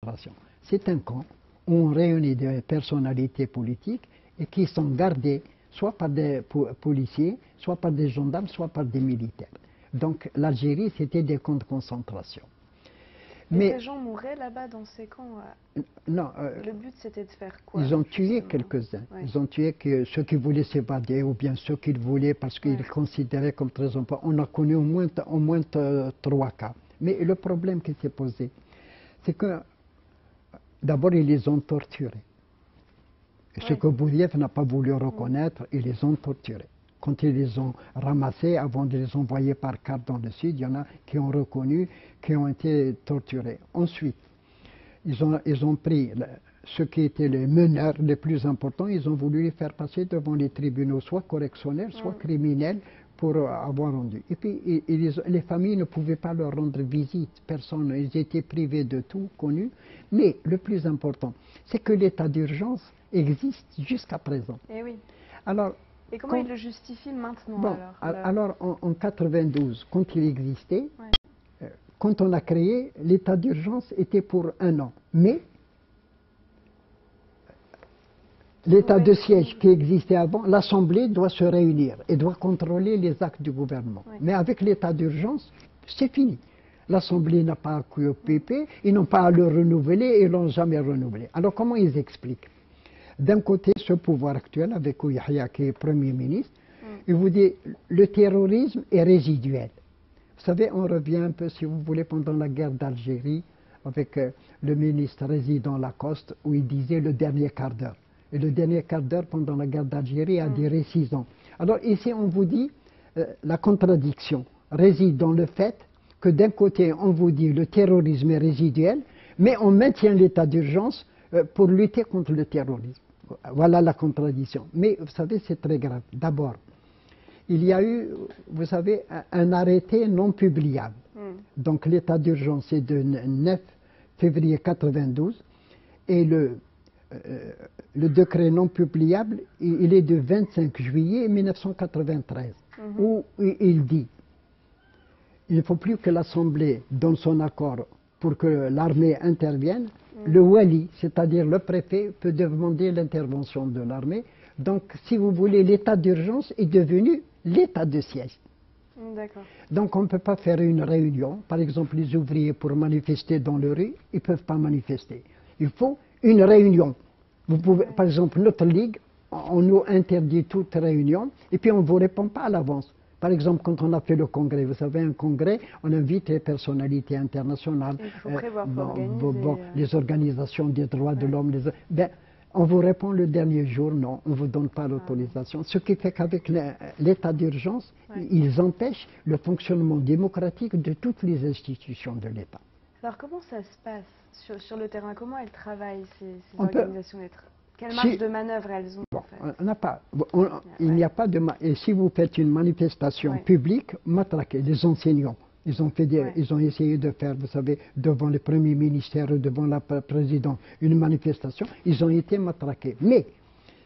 concentration. C'est un camp où on réunit des personnalités politiques et qui sont gardées soit par des policiers, soit par des gendarmes, soit par des militaires. Donc l'Algérie, c'était des camps de concentration. Mais ces gens mouraient là-bas dans ces camps. Non. Le but, c'était de faire quoi? Ils ont tué quelques-uns. Ouais. Ils ont tué ceux qui voulaient s'évader ou bien ceux qu'ils voulaient parce qu'ils considéraient comme très importants. On a connu au moins 3 cas. Mais le problème qui s'est posé, c'est que d'abord, ils les ont torturés. Ce que Boudiaf n'a pas voulu reconnaître, ils les ont torturés. Quand ils les ont ramassés, avant de les envoyer par carte dans le sud, il y en a qui ont reconnu, qui ont été torturés. Ensuite, ils ont pris ceux qui étaient les meneurs les plus importants, ils ont voulu les faire passer devant les tribunaux, soit correctionnels, soit criminels, pour avoir rendu. Et puis, les familles ne pouvaient pas leur rendre visite, personne, ils étaient privés de tout, connu. Mais le plus important, c'est que l'état d'urgence existe jusqu'à présent. Et oui. Alors, et comment ils le justifient maintenant alors en 92, quand il existait, quand on a créé, l'état d'urgence était pour 1 an. Mais l'état de siège qui existait avant, l'Assemblée doit se réunir et doit contrôler les actes du gouvernement. Mais avec l'état d'urgence, c'est fini. L'Assemblée n'a pas à occuper, ils n'ont pas à le renouveler et ils ne l'ont jamais renouvelé. Alors comment ils expliquent? D'un côté, ce pouvoir actuel, avec Yahya qui est Premier ministre, il vous dit le terrorisme est résiduel. Vous savez, on revient un peu, si vous voulez, pendant la guerre d'Algérie, avec le ministre résident Lacoste, où il disait le dernier quart d'heure. Et le dernier quart d'heure, pendant la guerre d'Algérie, a duré 6 ans. Alors ici, on vous dit, la contradiction réside dans le fait que d'un côté, on vous dit le terrorisme est résiduel, mais on maintient l'état d'urgence pour lutter contre le terrorisme. Voilà la contradiction. Mais vous savez, c'est très grave. D'abord, il y a eu, vous savez, un arrêté non publiable. Donc l'état d'urgence est de 9 février 92 et le décret non publiable, il est de 25 juillet 1993, où il dit il ne faut plus que l'Assemblée donne son accord pour que l'armée intervienne. Le wali, c'est-à-dire le préfet, peut demander l'intervention de l'armée. Donc, si vous voulez, l'état d'urgence est devenu l'état de siège. Donc, on ne peut pas faire une réunion. Par exemple, les ouvriers, pour manifester dans le rue, ils ne peuvent pas manifester. Il faut une réunion. Vous pouvez, par exemple, notre ligue, on nous interdit toute réunion et puis on ne vous répond pas à l'avance. Par exemple, quand on a fait le congrès, vous savez, un congrès, on invite les personnalités internationales, les organisations des droits de l'homme. On vous répond le dernier jour, non, on ne vous donne pas l'autorisation. Ce qui fait qu'avec l'état d'urgence, ils empêchent le fonctionnement démocratique de toutes les institutions de l'État. Alors comment ça se passe sur le terrain? Comment elles travaillent, ces organisations? Quelle marge de manœuvre elles ont en fait? On n'a pas. Il n'y a pas de. Et si vous faites une manifestation publique, matraquez les enseignants. Ils ont essayé de faire, vous savez, devant le Premier ministère, devant la présidente, une manifestation. Ils ont été matraqués. Mais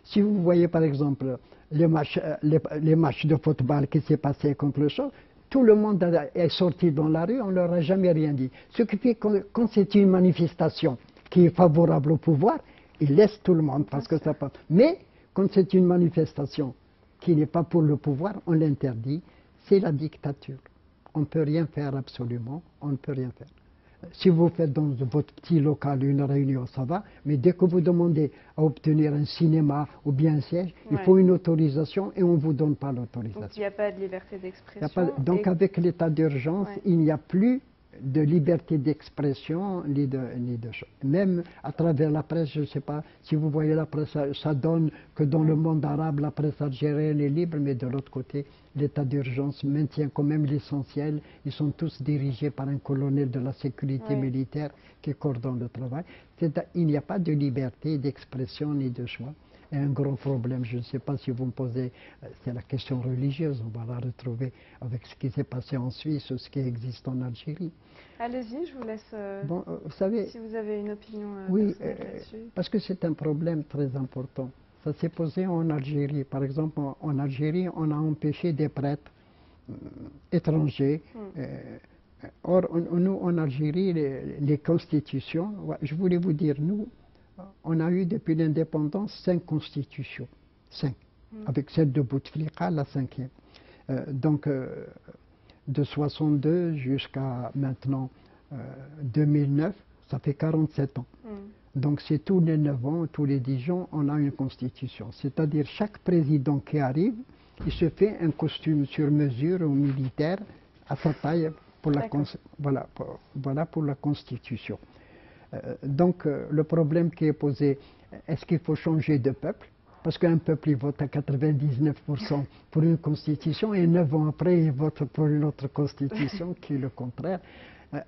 si vous voyez par exemple les matchs de football qui s'est passé contre le Choc, tout le monde est sorti dans la rue, on ne leur a jamais rien dit. Ce qui fait que quand c'est une manifestation qui est favorable au pouvoir, ils laissent tout le monde parce que ça passe. Mais quand c'est une manifestation qui n'est pas pour le pouvoir, on l'interdit. C'est la dictature. On ne peut rien faire absolument, on ne peut rien faire. Si vous faites dans votre petit local une réunion, ça va, mais dès que vous demandez à obtenir un cinéma ou bien un siège, il faut une autorisation et on ne vous donne pas l'autorisation. Donc il n'y a pas de liberté d'expression. Donc avec l'état d'urgence, il n'y a plus de liberté d'expression, ni de choses. Même à travers la presse, je ne sais pas si vous voyez la presse, ça donne que dans le monde arabe, la presse algérienne est libre, mais de l'autre côté, l'état d'urgence maintient quand même l'essentiel. Ils sont tous dirigés par un colonel de la sécurité militaire qui coordonne le travail. Il n'y a pas de liberté d'expression ni de choix. Et un grand problème, je ne sais pas si vous me posez, c'est la question religieuse. On va la retrouver avec ce qui s'est passé en Suisse ou ce qui existe en Algérie. Allez-y, je vous laisse, vous savez, si vous avez une opinion là-dessus. Parce que c'est un problème très important. Ça s'est posé en Algérie. Par exemple, en Algérie, on a empêché des prêtres étrangers Or, nous, en Algérie, les constitutions, je voulais vous dire, nous, on a eu depuis l'indépendance 5 constitutions. 5. Avec celle de Bouteflika, la 5e. Donc, de 62 jusqu'à maintenant 2009, ça fait 47 ans. Donc c'est tous les 9 ans, tous les 10 ans, on a une constitution. C'est-à-dire chaque président qui arrive, il se fait un costume sur mesure au militaire à sa taille pour la, voilà pour la constitution. Donc le problème qui est posé, est-ce qu'il faut changer de peuple? Parce qu'un peuple, il vote à 99% pour une constitution et 9 ans après, il vote pour une autre constitution qui est le contraire.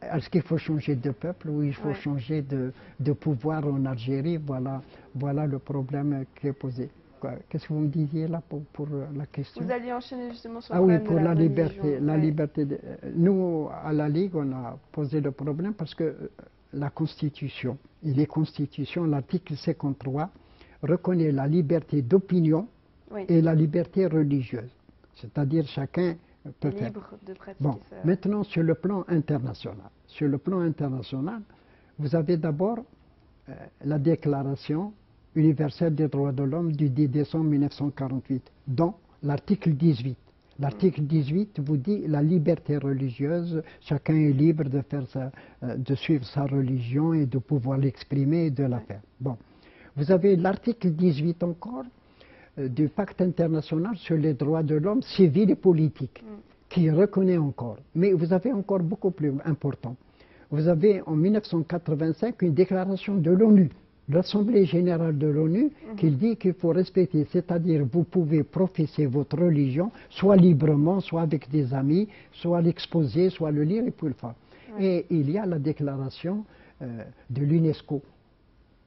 Est-ce qu'il faut changer de peuple ou il faut changer de pouvoir en Algérie? Voilà le problème qui est posé. Qu'est-ce que vous me disiez là pour la question? Vous alliez enchaîner justement sur le problème pour de la liberté. religion. La liberté nous, à la Ligue, on a posé le problème parce que la Constitution, et les constitutions, l'article 53, reconnaît la liberté d'opinion et la liberté religieuse. C'est-à-dire chacun peut faire. Libre de pratiquer bon, maintenant, sur le plan international. Sur le plan international, vous avez d'abord la Déclaration universelle des droits de l'homme du 10 décembre 1948, dont l'article 18. L'article 18 vous dit la liberté religieuse, chacun est libre de, de suivre sa religion et de pouvoir l'exprimer et de la faire. Bon. Vous avez l'article 18 encore du pacte international sur les droits de l'homme civils et politiques, qui reconnaît encore. Mais vous avez encore beaucoup plus important. Vous avez en 1985 une déclaration de l'ONU, l'Assemblée générale de l'ONU, qui dit qu'il faut respecter, c'est-à-dire vous pouvez professer votre religion, soit librement, soit avec des amis, soit l'exposer, soit le lire et puis le faire. Et il y a la déclaration de l'UNESCO.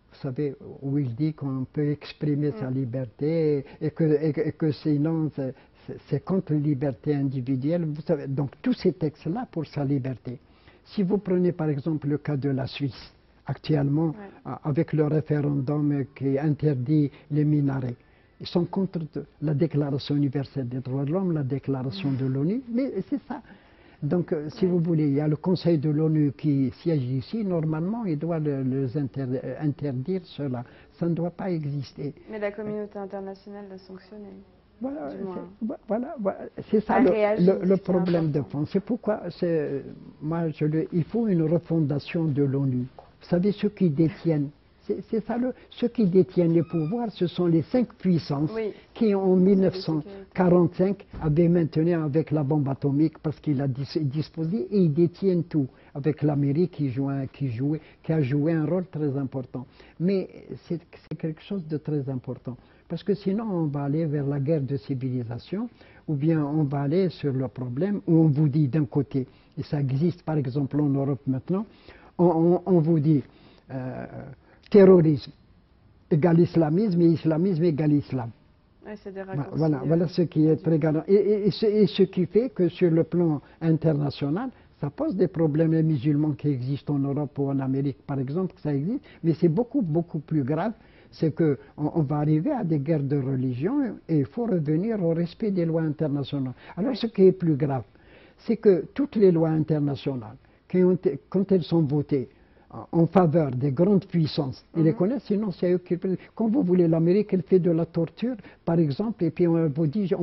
Vous savez, où il dit qu'on peut exprimer sa liberté et que sinon c'est contre la liberté individuelle. Vous savez, donc tous ces textes-là pour sa liberté. Si vous prenez par exemple le cas de la Suisse, actuellement, avec le référendum qui interdit les minarets, ils sont contre la Déclaration universelle des droits de l'homme, la Déclaration de l'ONU, mais c'est ça. Donc, si vous voulez, il y a le Conseil de l'ONU qui siège ici. Normalement, il doit interdire cela. Ça ne doit pas exister. Mais la communauté internationale l'a sanctionné. Voilà, c'est ça le problème de fond. C'est pourquoi il faut une refondation de l'ONU. Vous savez, ceux qui détiennent, c'est ça, ceux qui détiennent les pouvoirs, ce sont les 5 puissances qui, en 1945, avaient maintenu avec la bombe atomique parce qu'il a disposé et ils détiennent tout, avec l'Amérique qui a joué un rôle très important. Mais c'est quelque chose de très important, parce que sinon on va aller vers la guerre de civilisation, ou bien on va aller sur le problème où on vous dit d'un côté, et ça existe par exemple en Europe maintenant, on vous dit terrorisme égale islamisme et islamisme égale islam. Voilà ce qui est très grave. Et ce qui fait que sur le plan international, ça pose des problèmes. Les musulmans qui existent en Europe ou en Amérique, par exemple, ça existe, mais c'est beaucoup plus grave. C'est qu'on va arriver à des guerres de religion et il faut revenir au respect des lois internationales. Alors ce qui est plus grave, c'est que toutes les lois internationales, quand elles sont votées en faveur des grandes puissances, ils les connaissent, sinon c'est eux qui... Quand vous voulez, l'Amérique, elle fait de la torture, par exemple, et puis on vous dit...